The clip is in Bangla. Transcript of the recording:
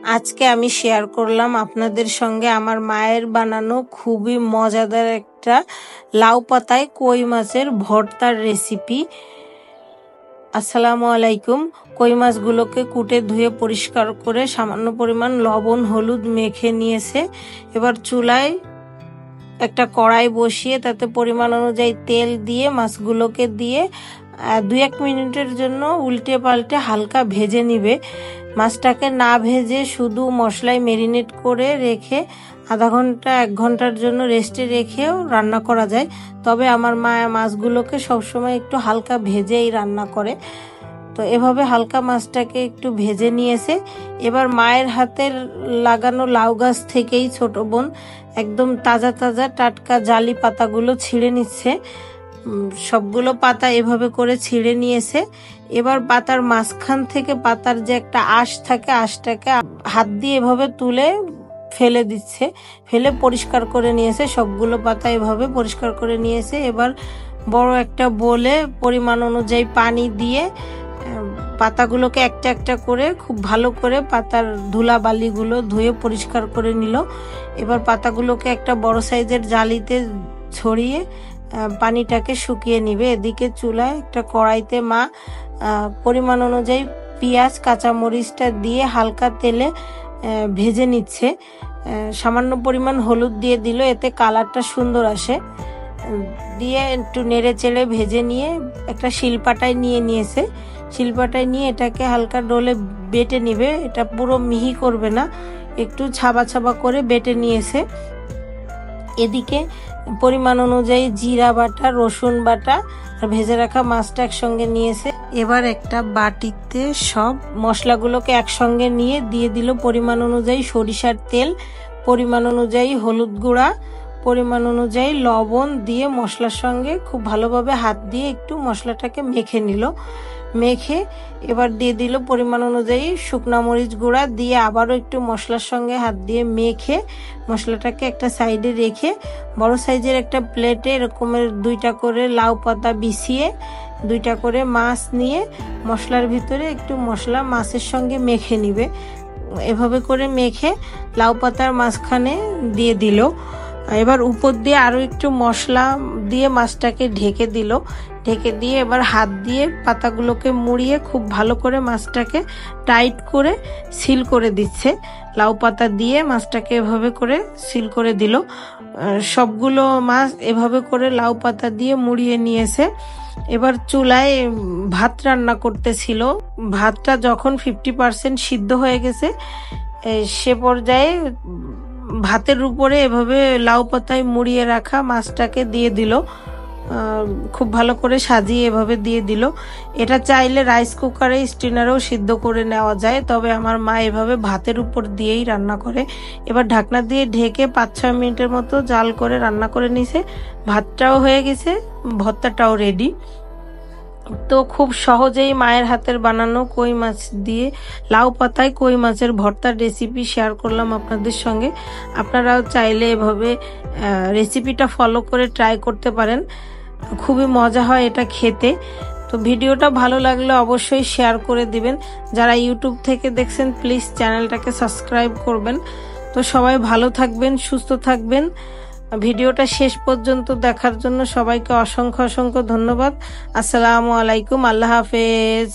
আজকে আমি শেয়ার করলাম আপনাদের সঙ্গে আমার মায়ের বানানো খুবই মজাদার একটা লাউ পাতায় কই মাছের ভর্তার রেসিপি। আসসালামু আলাইকুম। কই মাছগুলোকে কুটে ধুয়ে পরিষ্কার করে সামান্য পরিমাণ লবণ হলুদ মেখে নিয়েছে। এবার চুলায় একটা কড়াই বসিয়ে তাতে পরিমাণ অনুযায়ী তেল দিয়ে মাছগুলোকে দিয়ে 2-1 মিনিটের জন্য উল্টে পাল্টে হালকা ভেজে নিবে। মাছটাকে না ভেজে শুধু মশলায় ম্যারিনেট করে রেখে আধা ঘন্টা 1 ঘন্টার জন্য রেস্টে রেখেও রান্না করা যায়। তবে আমার মা মাছগুলোকে সবসময় একটু হালকা ভেজেই রান্না করে। তো এভাবে হালকা মাছটাকে একটু ভেজে নিয়েছে। এবার মায়ের হাতের লাগানো লাউ গাছ থেকেই ছোট বোন একদম তাজা তাজা টাটকা জালি পাতাগুলো ছিঁড়ে নিচ্ছে। সবগুলো পাতা এভাবে করে ছিঁড়ে নিয়েছে। এবার পাতার মাঝখান থেকে পাতার যে একটা আঁশ থাকে, আঁশটাকে হাত দিয়ে এভাবে তুলে ফেলে দিচ্ছে, ফেলে পরিষ্কার করে নিয়েছে। সবগুলো পাতা এভাবে পরিষ্কার করে নিয়েছে। এবার বড় একটা বোলে পরিমাণ অনুযায়ী পানি দিয়ে পাতাগুলোকে একটা একটা করে খুব ভালো করে পাতার ধুলাবালিগুলো ধুয়ে পরিষ্কার করে নিল। এবার পাতাগুলোকে একটা বড় সাইজের জালিতে ছড়িয়ে পানিটাকে শুকিয়ে নিবে। এদিকে চুলায় একটা কড়াইতে মা পরিমাণ অনুযায়ী পেঁয়াজ কাঁচামরিচটা দিয়ে হালকা তেলে ভেজে নিচ্ছে। সামান্য পরিমাণ হলুদ দিয়ে দিল, এতে কালারটা সুন্দর আসে। দিয়ে একটু নেড়ে চেড়ে ভেজে নিয়ে একটা শিলপাটায় নিয়ে নিয়েছে। শিলপাটায় নিয়ে এটাকে হালকা ডলে বেটে নিবে। এটা পুরো মিহি করবে না, একটু ছাবা ছাবা করে বেটে নিয়েছে। এদিকে পরিমাণ অনুযায়ী জিরা বাটা, রসুন বাটা আর ভেজে রাখা মাছটা একসঙ্গে নিয়েছে। এবার একটা বাটিতে সব মশলাগুলোকে একসঙ্গে নিয়ে দিয়ে দিল পরিমাণ অনুযায়ী সরিষার তেল, পরিমাণ অনুযায়ী হলুদ গুঁড়া, পরিমাণ অনুযায়ী লবণ দিয়ে মশলার সঙ্গে খুব ভালোভাবে হাত দিয়ে একটু মশলাটাকে মেখে নিল। মেখে এবার দিয়ে দিল পরিমাণ অনুযায়ী শুকনা মরিচ গুঁড়া, দিয়ে আবারও একটু মশলার সঙ্গে হাত দিয়ে মেখে মশলাটাকে একটা সাইডে রেখে বড় সাইজের একটা প্লেটে এরকমের 2টা করে লাউ পাতা বিছিয়ে 2টা করে মাছ নিয়ে মশলার ভিতরে একটু মশলা মাছের সঙ্গে মেখে নিবে। এভাবে করে মেখে লাউ পাতার মাঝখানে দিয়ে দিল। এবার উপর দিয়ে আরও একটু মশলা দিয়ে মাছটাকে ঢেকে দিল। ঢেকে দিয়ে এবার হাত দিয়ে পাতাগুলোকে মুড়িয়ে খুব ভালো করে মাছটাকে টাইট করে সিল করে দিচ্ছে। লাউ পাতা দিয়ে মাছটাকে এভাবে করে সিল করে দিল। সবগুলো মাছ এভাবে করে লাউ পাতা দিয়ে মুড়িয়ে নিয়েছে। এবার চুলায় ভাত রান্না করতেছিল। ভাতটা যখন 50% সিদ্ধ হয়ে গেছে সে পর্যায়ে ভাতের উপরে এভাবে লাউ পাতায় মুড়িয়ে রাখা মাছটাকে দিয়ে দিল। খুব ভালো করে সাজিয়ে এভাবে দিয়ে দিল। এটা চাইলে রাইস কুকারে স্টিনারেও সিদ্ধ করে নেওয়া যায়, তবে আমার মা এভাবে ভাতের উপর দিয়েই রান্না করে। এবার ঢাকনা দিয়ে ঢেকে 5-6 মিনিটের মতো জাল করে রান্না করে নিছে। ভাতটাও হয়ে গেছে, ভর্তাটাও রেডি। তো খুব সহজেই মায়ের হাতের বানানো কই মাছ দিয়ে লাউ পাতায় কই মাছের ভর্তার রেসিপি শেয়ার করলাম আপনাদের সঙ্গে। আপনারাও চাইলে এভাবে রেসিপিটা ফলো করে ট্রাই করতে পারেন, খুবই মজা হয় এটা খেতে। তো ভিডিওটা ভালো লাগলে অবশ্যই শেয়ার করে দিবেন। যারা ইউটিউব থেকে দেখছেন প্লিজ চ্যানেলটাকে সাবস্ক্রাইব করবেন। তো সবাই ভালো থাকবেন, সুস্থ থাকবেন। ভিডিওটা শেষ পর্যন্ত দেখার জন্য সবাইকে অসংখ্য অসংখ্য ধন্যবাদ। আসসালামু আলাইকুম, আল্লাহ হাফেজ।